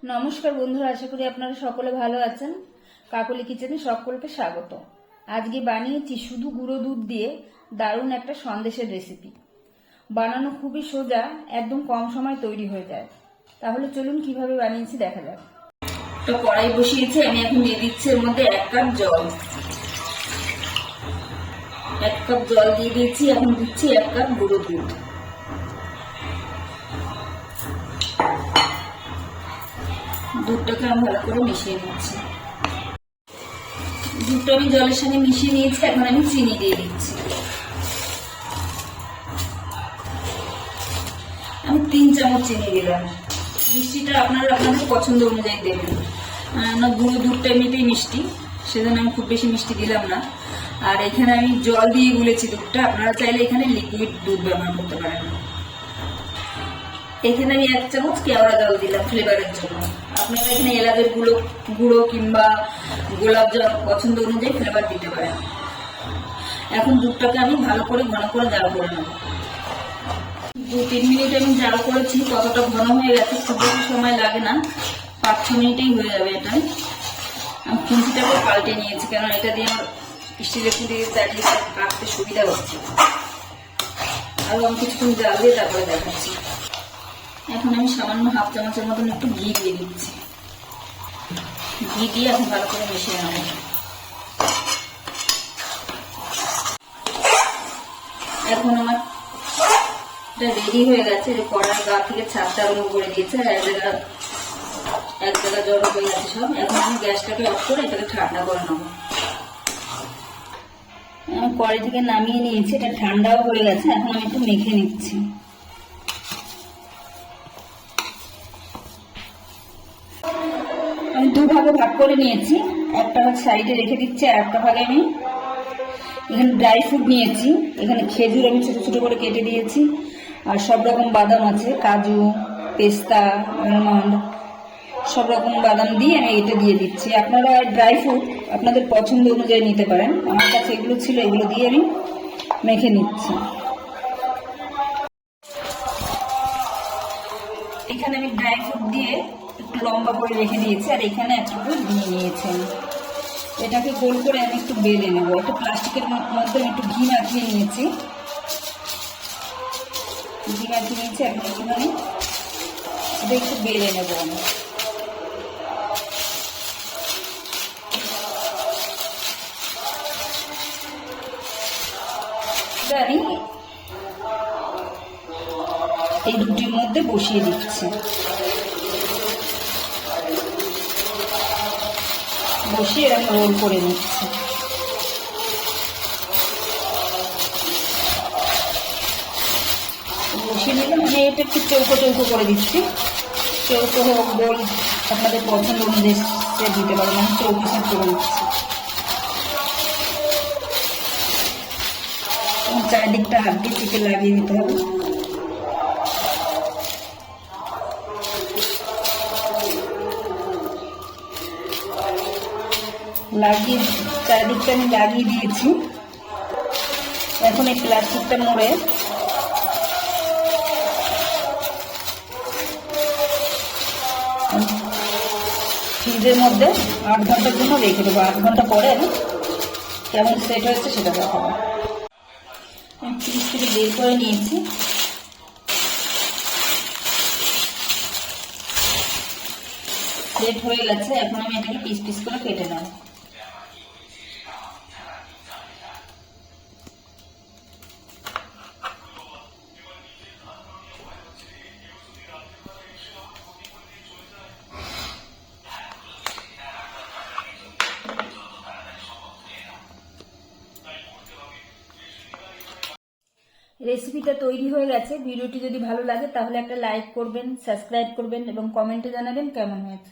নমস্কার বন্ধুরা, আশা করি আপনারা সকলে ভালো আছেন। কাকলি কিচেনে সকলকে স্বাগত। আজকে বানিয়েছি শুধু গুঁড়ো দুধ দিয়ে দারুণ একটা সন্দেশের রেসিপি। বানানো খুবই সোজা, একদম কম সময় তৈরি হয়ে যায়। তাহলে চলুন কিভাবে বানিয়েছি দেখা যাক। তো কড়াই বসিয়েছি, আমি এখন দিয়ে দিচ্ছি এর মধ্যে 1 কাপ জল। 1 কাপ জল দিয়ে দিয়েছি, এখন দিচ্ছি 1 কাপ গুঁড়ো দুধ। দুধটাকে আমি ভালো করে মিশিয়ে নিচ্ছি। দুধটা আমি জলের সঙ্গে মিশিয়ে নিয়েছি, এখন আমি চিনি দিয়ে দিচ্ছি। আমি 3 চামচ চিনি দিলাম। মিষ্টিটা আপনারা আপনাদের পছন্দ অনুযায়ী দেবেন। না গুঁড়ো দুধটা এমনিতেই মিষ্টি, সেজন্য আমি খুব বেশি মিষ্টি দিলাম না। আর এখানে আমি জল দিয়ে গুলেছি দুধটা, আপনারা চাইলে এখানে লিকুইড দুধ ব্যবহার করতে পারেন। এখানে আমি 1 চামচ কেওড়া জল দিলাম ফ্লেভারের জন্য। আপনারা এখানে এলাচের গুঁড়ো কিংবা গোলাপ জল পছন্দ অনুযায়ী ফ্লেভার দিতে পারেন। এখন দুধটাকে আমি ভালো করে ঘন করে জাল করে নেব। 2-3 মিনিট আমি জাল করেছি, কতটা ঘন হয়ে গেছে, খুব বেশি সময় লাগে না, 5-6 মিনিটেই হয়ে যাবে। এটা আমি খুন্তিটাকে পাল্টে নিয়েছি, কারণ এটা দিয়ে আমার স্টিলের খুঁটি দিয়ে চালিয়ে কাটতে সুবিধা হচ্ছে। আরও আমি কিছুক্ষণ জাল দিয়ে তারপরে দেখাচ্ছি। এখন আমি সামান্য 1/2 চামচের মতন একটু ঘি দিয়ে দিচ্ছি। ঘি দিয়ে এখন ভালো করে মিশিয়ে নেব। এখন আমার এটা রেডি হয়ে গেছে। কড়াই গা থেকে ছাদটা আরম্ভ করে দিয়েছে, এক জায়গা জড়ো হয়ে গেছে সব। এখন আমি গ্যাসটাকে অফ করে এটাকে ঠান্ডা করে নেব। আমি কড়াই থেকে নামিয়ে নিয়েছি, এটা ঠান্ডাও হয়ে গেছে। এখন আমি একটু মেখে নিচ্ছি। আমি 2 ভাগে ভাগ করে নিয়েছি, একটা ভাগ সাইডে রেখে দিচ্ছি, আর একটা ভাগে আমি এখানে ড্রাই ফ্রুট নিয়েছি। এখানে খেজুর আমি ছোট ছোট করে কেটে দিয়েছি, আর সব রকম বাদাম আছে, কাজু, পেস্তা, আলমন্ড, সব রকম বাদাম দিয়ে আমি এটা দিয়ে দিচ্ছি। আপনারা ড্রাই ফ্রুট আপনাদের পছন্দ অনুযায়ী নিতে পারেন। আমার কাছে এগুলো ছিল, এগুলো দিয়ে আমি মেখে নিচ্ছি। এখানে আমি ড্রাই ফ্রুট দিয়ে একটু লম্বা করে রেখে দিয়েছি, আর এখানে একটু দিয়ে নিয়েছি। এটাকে গোল করে আমি একটু বেলে নেবো। একটু প্লাস্টিকের মধ্যে একটু ঘি মাখিয়ে নিয়েছি। এখন একটুখানি এটা একটু বেলে নেবো আমি। আমি এই রুটির মধ্যে বসিয়ে দিচ্ছি। বসিয়ে আমি রোল করে নিচ্ছি। বসিয়ে নিলাম, আমি এটা একটু চৌকো চৌকো করে দিচ্ছি। চৌকো হোক গোল আপনাদের পছন্দ অনুযায়ী দিতে পারেন। আমি চৌকো সেট করে দিচ্ছি। চারিদিকটা হাত দিয়ে চিপে লাগিয়ে দিতে হবে। চারিদিকটা আমি লাগিয়ে দিয়েছি। এখন এই প্লাস্টিকটা মুড়ে ফ্রিজের মধ্যে 8 ঘন্টার জন্য রেখে দেবো। 8 ঘন্টা পরে আমি কেমন সেট হয়েছে সেটা দেখাবো। আমি ফ্রিজ থেকে বের করে নিয়েছি। সেট হয়ে গেছে, এখন আমি এটাকে পিস পিস করে কেটে নেব। রেসিপিটা তৈরি হয়ে গেছে। ভিডিওটি যদি ভালো লাগে তাহলে একটা লাইক করবেন, সাবস্ক্রাইব করবেন এবং কমেন্টে জানাবেন কেমন হয়েছে।